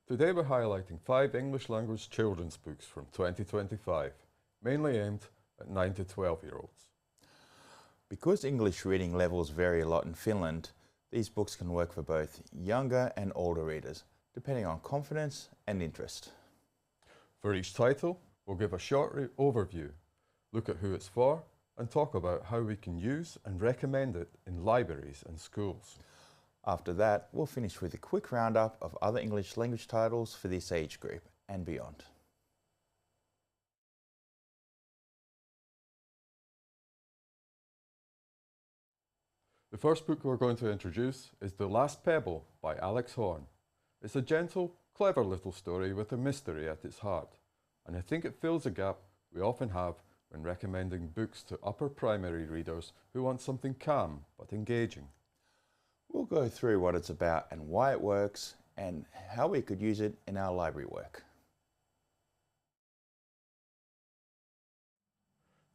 Today we're highlighting 5 English language children's books from 2025, mainly aimed at 9 to 12-year-olds. Because English reading levels vary a lot in Finland, these books can work for both younger and older readers, depending on confidence and interest. For each title, we'll give a short overview, look at who it's for, and talk about how we can use and recommend it in libraries and schools. After that, we'll finish with a quick roundup of other English language titles for this age group and beyond. The first book we're going to introduce is The Last Pebble by Alex Horne. It's a gentle, clever little story with a mystery at its heart, and I think it fills a gap we often have when recommending books to upper primary readers who want something calm but engaging. We'll go through what it's about and why it works and how we could use it in our library work.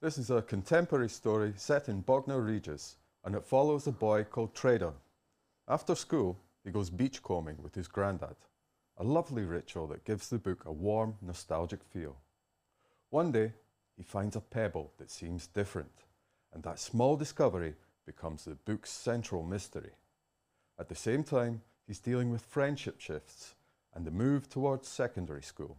This is a contemporary story set in Bognor Regis, and it follows a boy called Trader. After school, he goes beachcombing with his granddad, a lovely ritual that gives the book a warm, nostalgic feel. One day, he finds a pebble that seems different, and that small discovery becomes the book's central mystery. At the same time, he's dealing with friendship shifts and the move towards secondary school.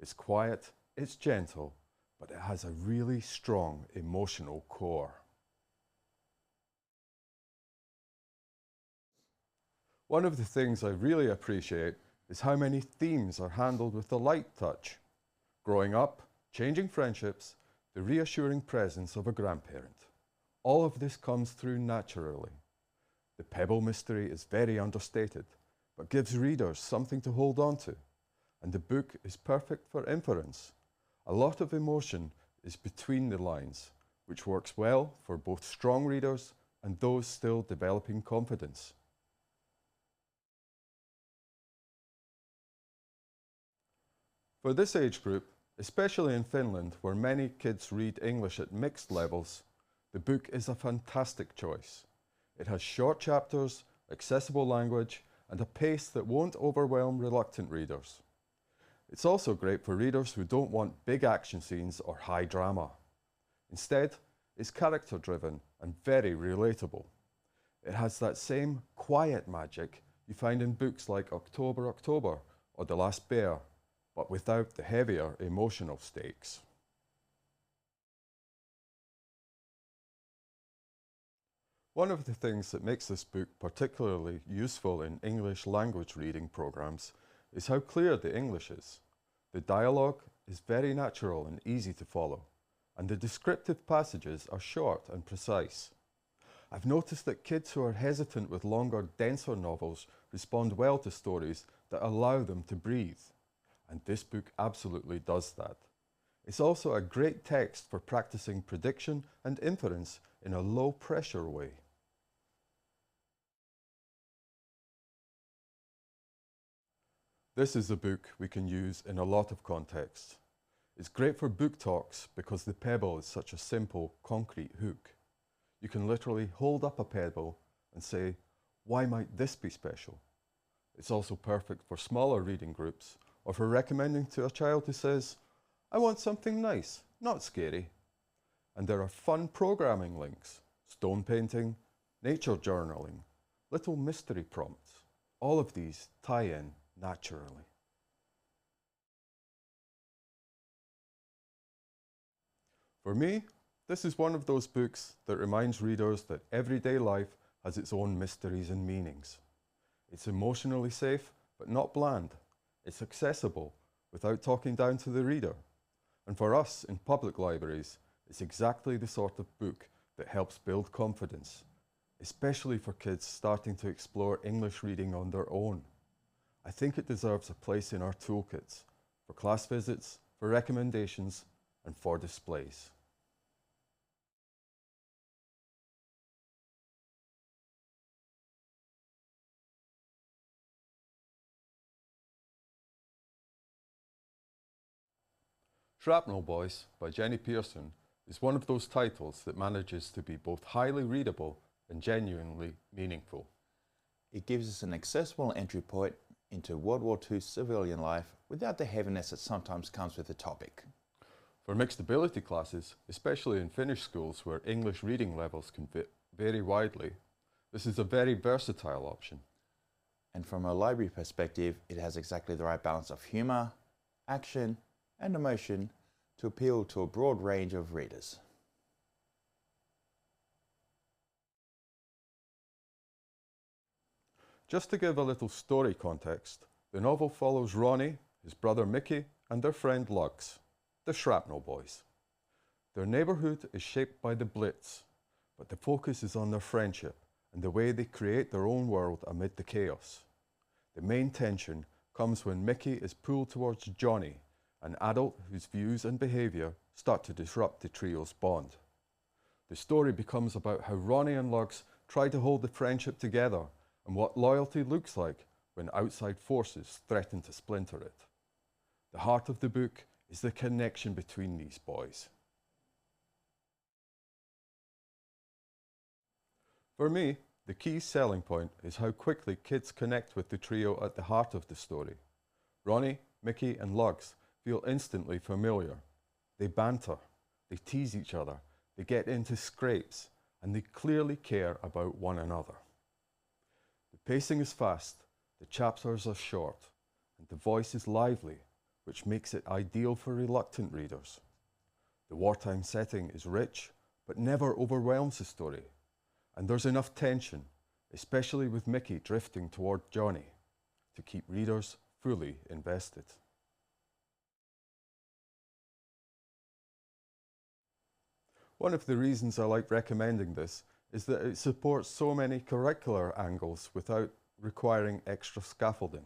It's quiet, it's gentle, but it has a really strong emotional core. One of the things I really appreciate is how many themes are handled with a light touch. Growing up, changing friendships, the reassuring presence of a grandparent. All of this comes through naturally. The Pebble mystery is very understated, but gives readers something to hold on to, and the book is perfect for inference. A lot of emotion is between the lines, which works well for both strong readers and those still developing confidence. For this age group, especially in Finland, where many kids read English at mixed levels, the book is a fantastic choice. It has short chapters, accessible language, and a pace that won't overwhelm reluctant readers. It's also great for readers who don't want big action scenes or high drama. Instead, it's character-driven and very relatable. It has that same quiet magic you find in books like October, October or The Last Bear, but without the heavier emotional stakes. One of the things that makes this book particularly useful in English language reading programs is how clear the English is. The dialogue is very natural and easy to follow, and the descriptive passages are short and precise. I've noticed that kids who are hesitant with longer, denser novels respond well to stories that allow them to breathe, and this book absolutely does that. It's also a great text for practicing prediction and inference in a low-pressure way. This is a book we can use in a lot of contexts. It's great for book talks because the pebble is such a simple, concrete hook. You can literally hold up a pebble and say, "Why might this be special?" It's also perfect for smaller reading groups or for recommending to a child who says, "I want something nice, not scary." And there are fun programming links, stone painting, nature journaling, little mystery prompts. All of these tie in naturally. For me, this is one of those books that reminds readers that everyday life has its own mysteries and meanings. It's emotionally safe, but not bland. It's accessible without talking down to the reader. And for us in public libraries, it's exactly the sort of book that helps build confidence, especially for kids starting to explore English reading on their own. I think it deserves a place in our toolkits, for class visits, for recommendations, and for displays. Shrapnel Boys by Jenny Pearson is one of those titles that manages to be both highly readable and genuinely meaningful. It gives us an accessible entry point into World War II civilian life without the heaviness that sometimes comes with the topic. For mixed ability classes, especially in Finnish schools where English reading levels can vary widely, this is a very versatile option. And from a library perspective, it has exactly the right balance of humour, action and emotion to appeal to a broad range of readers. Just to give a little story context, the novel follows Ronnie, his brother Mickey and their friend Lugs, the Shrapnel boys. Their neighbourhood is shaped by the Blitz, but the focus is on their friendship and the way they create their own world amid the chaos. The main tension comes when Mickey is pulled towards Johnny, an adult whose views and behaviour start to disrupt the trio's bond. The story becomes about how Ronnie and Lugs try to hold the friendship together and what loyalty looks like when outside forces threaten to splinter it. The heart of the book is the connection between these boys. For me, the key selling point is how quickly kids connect with the trio at the heart of the story. Ronnie, Mickey and Lugs feel instantly familiar. They banter, they tease each other, they get into scrapes, and they clearly care about one another. The pacing is fast, the chapters are short, and the voice is lively, which makes it ideal for reluctant readers. The wartime setting is rich, but never overwhelms the story, and there's enough tension, especially with Mickey drifting toward Johnny, to keep readers fully invested. One of the reasons I like recommending this is that it supports so many curricular angles without requiring extra scaffolding.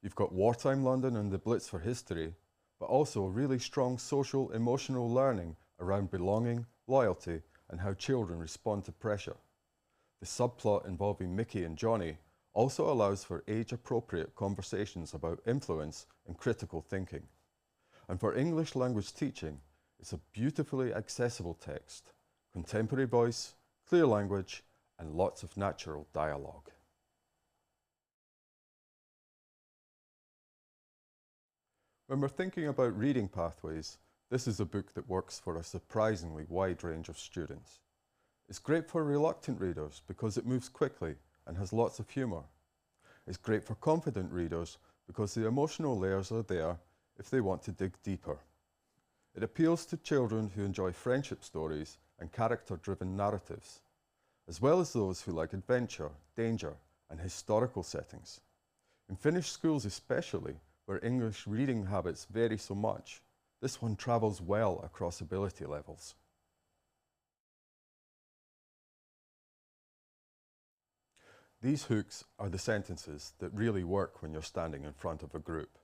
You've got wartime London and the Blitz for history, but also really strong social, emotional learning around belonging, loyalty, and how children respond to pressure. The subplot involving Mickey and Johnny also allows for age-appropriate conversations about influence and critical thinking. And for English language teaching, it's a beautifully accessible text, contemporary voice, clear language, and lots of natural dialogue. When we're thinking about reading pathways, this is a book that works for a surprisingly wide range of students. It's great for reluctant readers because it moves quickly and has lots of humour. It's great for confident readers because the emotional layers are there if they want to dig deeper. It appeals to children who enjoy friendship stories and character-driven narratives, as well as those who like adventure, danger, and historical settings. In Finnish schools especially, where English reading habits vary so much, this one travels well across ability levels. These hooks are the sentences that really work when you're standing in front of a group.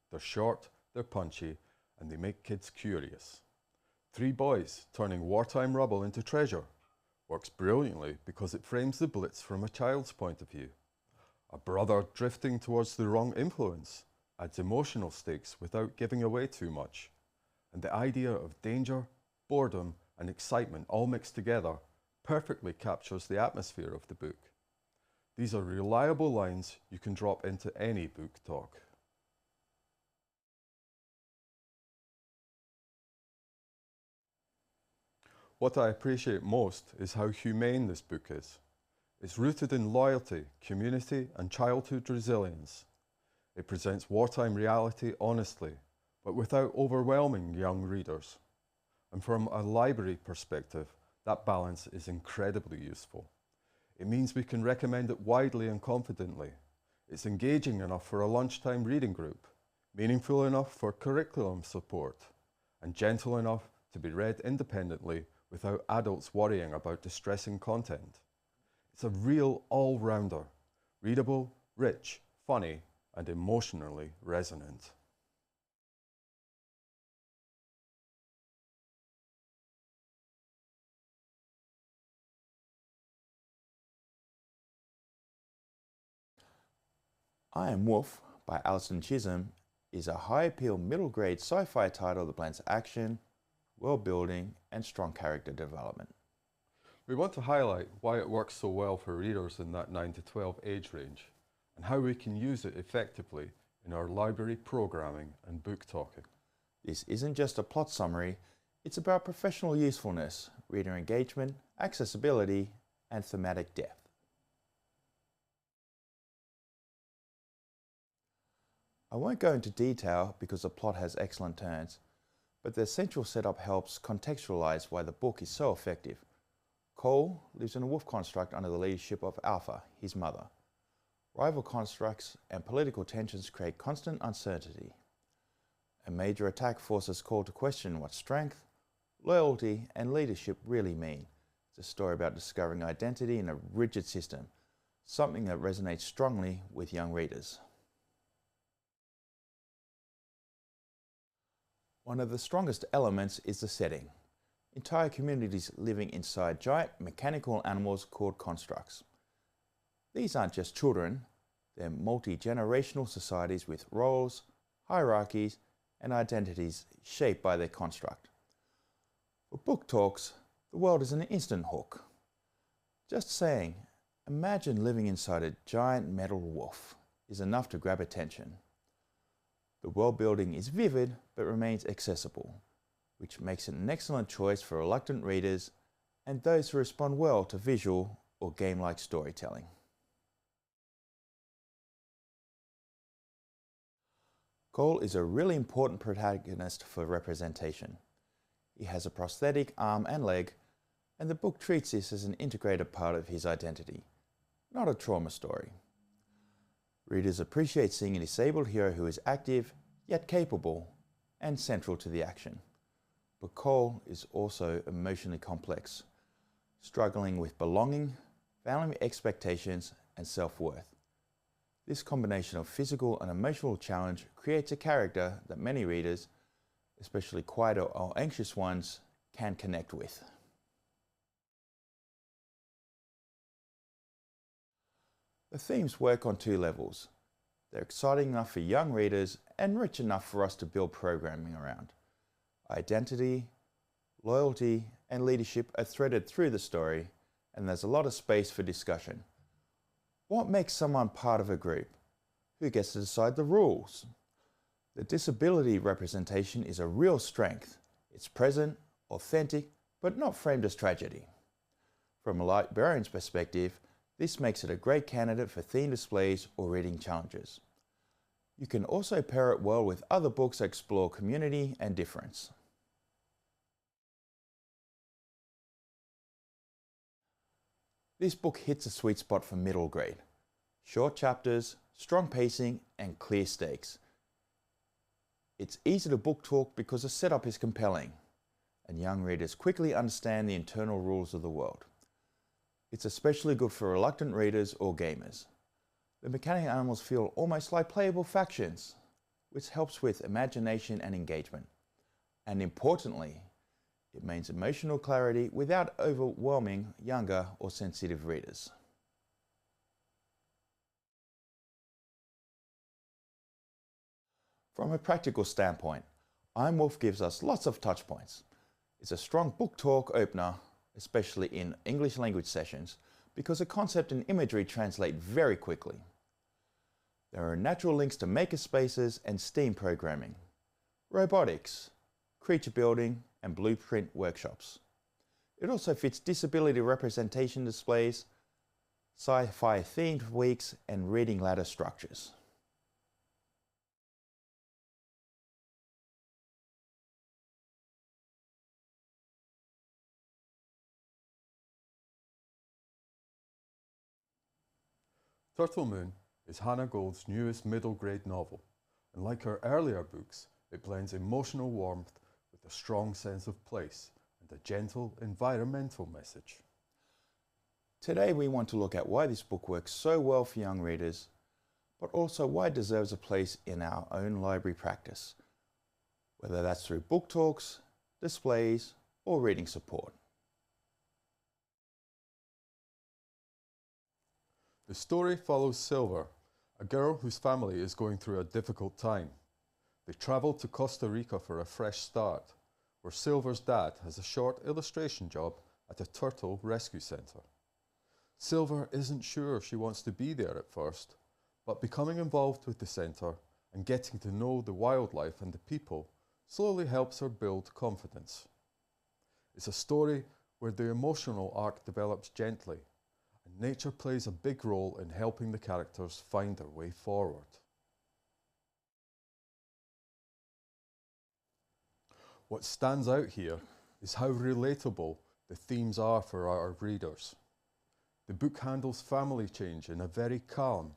They're short, they're punchy, and they make kids curious. 3 boys turning wartime rubble into treasure works brilliantly because it frames the Blitz from a child's point of view. A brother drifting towards the wrong influence adds emotional stakes without giving away too much. And the idea of danger, boredom, and excitement all mixed together perfectly captures the atmosphere of the book. These are reliable lines you can drop into any book talk. What I appreciate most is how humane this book is. It's rooted in loyalty, community, and childhood resilience. It presents wartime reality honestly, but without overwhelming young readers. And from a library perspective, that balance is incredibly useful. It means we can recommend it widely and confidently. It's engaging enough for a lunchtime reading group, meaningful enough for curriculum support, and gentle enough to be read independently without adults worrying about distressing content. It's a real all-rounder, readable, rich, funny, and emotionally resonant. I Am Wolf by Alison Chisholm is a high-appeal middle-grade sci-fi title that blends action, world building, and strong character development. We want to highlight why it works so well for readers in that 9 to 12 age range, and how we can use it effectively in our library programming and book talking. This isn't just a plot summary, it's about professional usefulness, reader engagement, accessibility, and thematic depth. I won't go into detail because the plot has excellent turns, but the essential setup helps contextualize why the book is so effective. Cole lives in a wolf construct under the leadership of Alpha, his mother. Rival constructs and political tensions create constant uncertainty. A major attack forces Cole to question what strength, loyalty, and leadership really mean. It's a story about discovering identity in a rigid system, something that resonates strongly with young readers. One of the strongest elements is the setting. Entire communities living inside giant mechanical animals called constructs. These aren't just children, they're multi-generational societies with roles, hierarchies, and identities shaped by their construct. For book talks, the world is an instant hook. Just saying, imagine living inside a giant metal wolf is enough to grab attention. The world building is vivid but remains accessible, which makes it an excellent choice for reluctant readers and those who respond well to visual or game-like storytelling. Cole is a really important protagonist for representation. He has a prosthetic arm and leg, and the book treats this as an integrated part of his identity, not a trauma story. Readers appreciate seeing a disabled hero who is active, yet capable, and central to the action. But Cole is also emotionally complex, struggling with belonging, family expectations, and self-worth. This combination of physical and emotional challenge creates a character that many readers, especially quieter or anxious ones, can connect with. The themes work on two levels. They're exciting enough for young readers and rich enough for us to build programming around. Identity, loyalty, and leadership are threaded through the story, and there's a lot of space for discussion. What makes someone part of a group? Who gets to decide the rules? The disability representation is a real strength. It's present, authentic, but not framed as tragedy. From a librarian's perspective, this makes it a great candidate for theme displays or reading challenges. You can also pair it well with other books that explore community and difference. This book hits a sweet spot for middle grade. Short chapters, strong pacing, and clear stakes. It's easy to book talk because the setup is compelling, and young readers quickly understand the internal rules of the world. It's especially good for reluctant readers or gamers. The mechanical animals feel almost like playable factions, which helps with imagination and engagement. And importantly, it means emotional clarity without overwhelming younger or sensitive readers. From a practical standpoint, I'm Wolf gives us lots of touch points. It's a strong book talk opener, especially in English language sessions, because the concept and imagery translate very quickly. There are natural links to makerspaces and STEAM programming, robotics, creature building, and blueprint workshops. It also fits disability representation displays, sci-fi themed weeks, and reading ladder structures. Turtle Moon is Hannah Gould's newest middle grade novel, and like her earlier books, it blends emotional warmth with a strong sense of place and a gentle environmental message. Today we want to look at why this book works so well for young readers, but also why it deserves a place in our own library practice, whether that's through book talks, displays, or reading support. The story follows Silver, a girl whose family is going through a difficult time. They travel to Costa Rica for a fresh start, where Silver's dad has a short illustration job at a turtle rescue centre. Silver isn't sure she wants to be there at first, but becoming involved with the centre and getting to know the wildlife and the people slowly helps her build confidence. It's a story where the emotional arc develops gently, and nature plays a big role in helping the characters find their way forward. What stands out here is how relatable the themes are for our readers. The book handles family change in a very calm,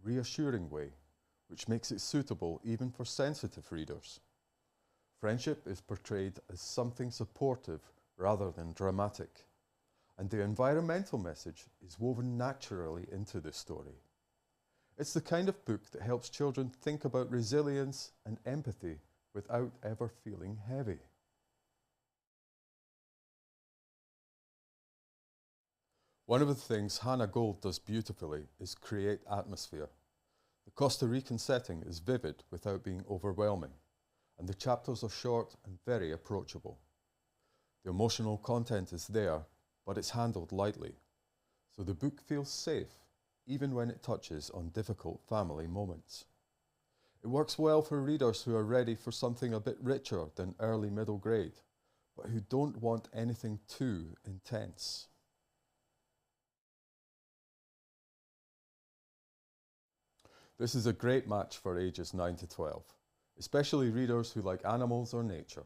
reassuring way, which makes it suitable even for sensitive readers. Friendship is portrayed as something supportive rather than dramatic, and the environmental message is woven naturally into the story. It's the kind of book that helps children think about resilience and empathy without ever feeling heavy. One of the things Hannah Gold does beautifully is create atmosphere. The Costa Rican setting is vivid without being overwhelming, and the chapters are short and very approachable. The emotional content is there, but it's handled lightly, so the book feels safe even when it touches on difficult family moments. It works well for readers who are ready for something a bit richer than early middle grade, but who don't want anything too intense. This is a great match for ages 9 to 12, especially readers who like animals or nature.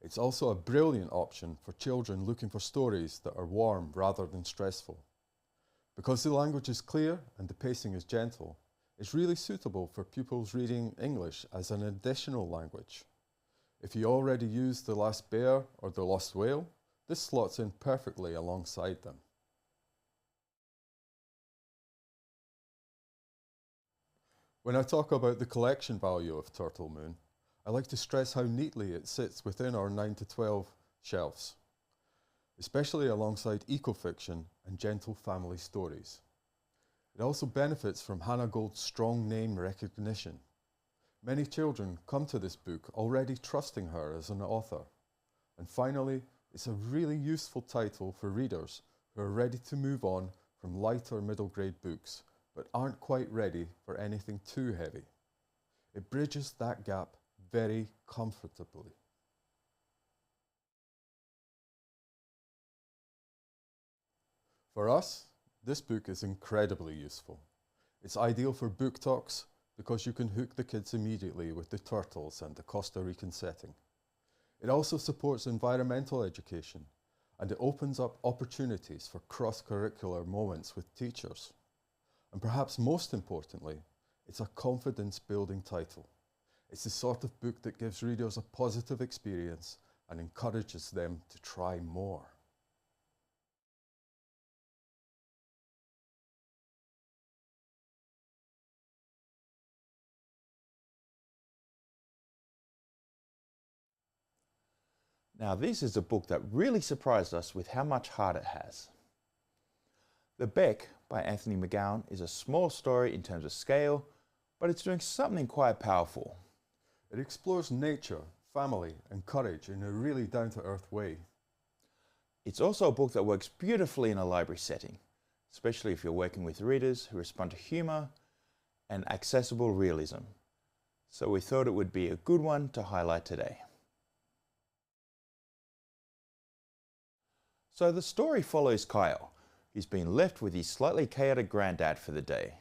It's also a brilliant option for children looking for stories that are warm rather than stressful. Because the language is clear and the pacing is gentle, it's really suitable for pupils reading English as an additional language. If you already use The Last Bear or The Lost Whale, this slots in perfectly alongside them. When I talk about the collection value of Turtle Moon, I like to stress how neatly it sits within our 9 to 12 shelves, especially alongside eco-fiction and gentle family stories. It also benefits from Hannah Gold's strong name recognition. Many children come to this book already trusting her as an author. And finally, it's a really useful title for readers who are ready to move on from lighter middle grade books, but aren't quite ready for anything too heavy. It bridges that gap very comfortably. For us, this book is incredibly useful. It's ideal for book talks because you can hook the kids immediately with the turtles and the Costa Rican setting. It also supports environmental education, and it opens up opportunities for cross-curricular moments with teachers. And perhaps most importantly, it's a confidence-building title. It's the sort of book that gives readers a positive experience and encourages them to try more. Now this is a book that really surprised us with how much heart it has. The Beck by Anthony McGowan is a small story in terms of scale, but it's doing something quite powerful. It explores nature, family, and courage in a really down-to-earth way. It's also a book that works beautifully in a library setting, especially if you're working with readers who respond to humour and accessible realism. So we thought it would be a good one to highlight today. So the story follows Kyle, who's been left with his slightly chaotic granddad for the day.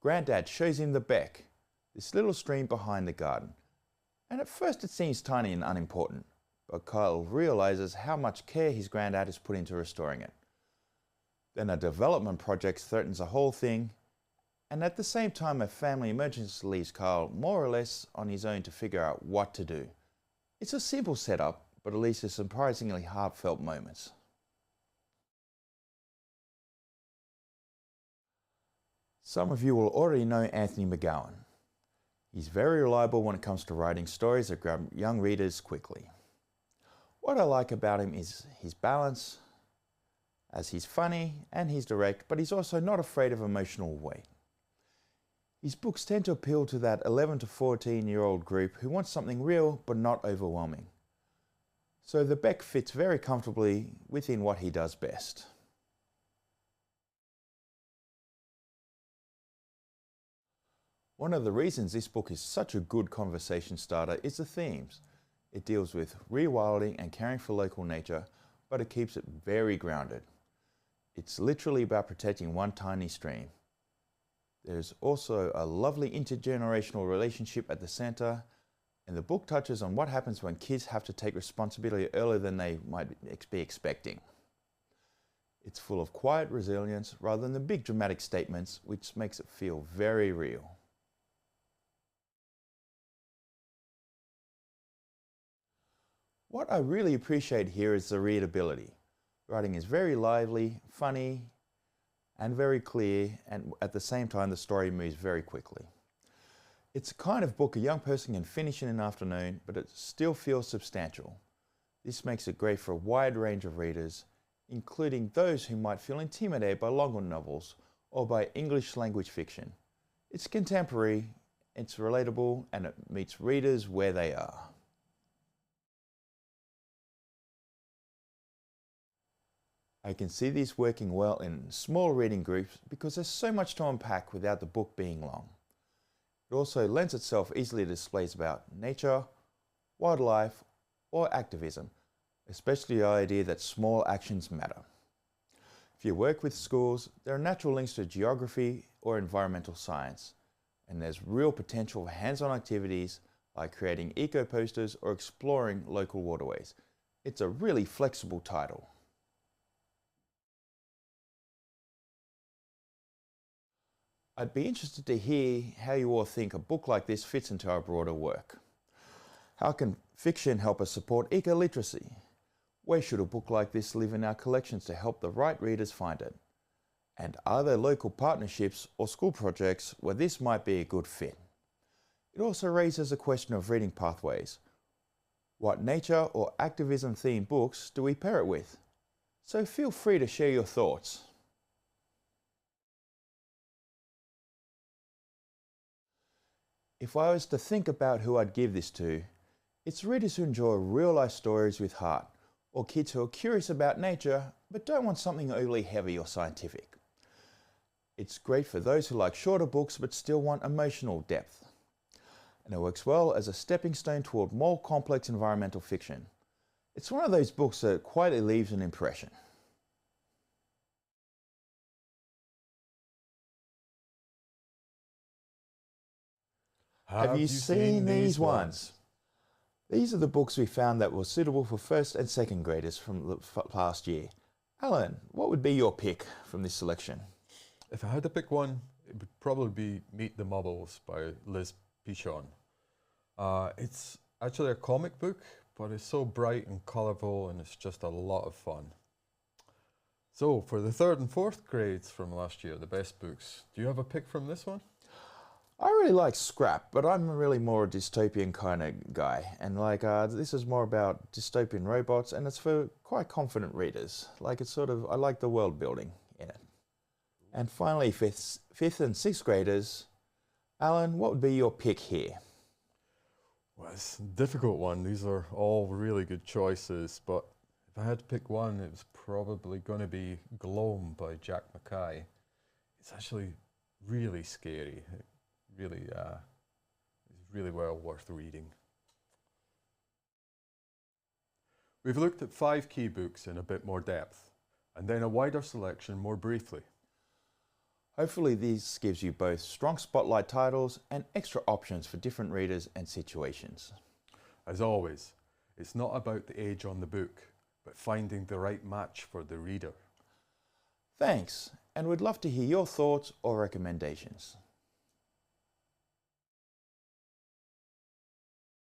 Granddad shows him the Beck, this little stream behind the garden. And at first it seems tiny and unimportant, but Kyle realises how much care his granddad has put into restoring it. Then a development project threatens the whole thing, and at the same time a family emergency leaves Kyle more or less on his own to figure out what to do. It's a simple setup, but at least with surprisingly heartfelt moments. Some of you will already know Anthony McGowan. He's very reliable when it comes to writing stories that grab young readers quickly. What I like about him is his balance, as he's funny and he's direct, but he's also not afraid of emotional weight. His books tend to appeal to that 11 to 14-year-old group who wants something real but not overwhelming. So the Beck fits very comfortably within what he does best. One of the reasons this book is such a good conversation starter is the themes. It deals with rewilding and caring for local nature, but it keeps it very grounded. It's literally about protecting one tiny stream. There's also a lovely intergenerational relationship at the centre, and the book touches on what happens when kids have to take responsibility earlier than they might be expecting. It's full of quiet resilience rather than the big dramatic statements, which makes it feel very real. What I really appreciate here is the readability. Writing is very lively, funny, and very clear, and at the same time the story moves very quickly. It's a kind of book a young person can finish in an afternoon, but it still feels substantial. This makes it great for a wide range of readers, including those who might feel intimidated by longer novels or by English language fiction. It's contemporary, it's relatable, and it meets readers where they are. I can see this working well in small reading groups because there's so much to unpack without the book being long. It also lends itself easily to displays about nature, wildlife, or activism, especially the idea that small actions matter. If you work with schools, there are natural links to geography or environmental science, and there's real potential for hands-on activities like creating eco-posters or exploring local waterways. It's a really flexible title. I'd be interested to hear how you all think a book like this fits into our broader work. How can fiction help us support eco-literacy? Where should a book like this live in our collections to help the right readers find it? And are there local partnerships or school projects where this might be a good fit? It also raises a question of reading pathways. What nature or activism themed books do we pair it with? So feel free to share your thoughts. If I was to think about who I'd give this to, it's readers who enjoy real-life stories with heart, or kids who are curious about nature but don't want something overly heavy or scientific. It's great for those who like shorter books but still want emotional depth. And it works well as a stepping stone toward more complex environmental fiction. It's one of those books that quietly leaves an impression. Have you seen these ones? These are the books we found that were suitable for first and second graders from the past year. Alan, what would be your pick from this selection? If I had to pick one, it would probably be Meet the Mubbles by Liz Pichon. It's actually a comic book, but it's so bright and colourful and it's just a lot of fun. So for the third and fourth grades from last year, the best books, do you have a pick from this one? I really like Scrap, but I'm really more a dystopian kind of guy. And this is more about dystopian robots, and it's for quite confident readers. I like the world building in it. And finally, fifth and sixth graders, Alan, what would be your pick here? Well, it's a difficult one. These are all really good choices, but if I had to pick one, it was probably going to be Gloam by Jack Mackay. It's actually really scary. It's really well worth reading. We've looked at 5 key books in a bit more depth, and then a wider selection more briefly. Hopefully this gives you both strong spotlight titles and extra options for different readers and situations. As always, it's not about the age on the book, but finding the right match for the reader. Thanks, and we'd love to hear your thoughts or recommendations.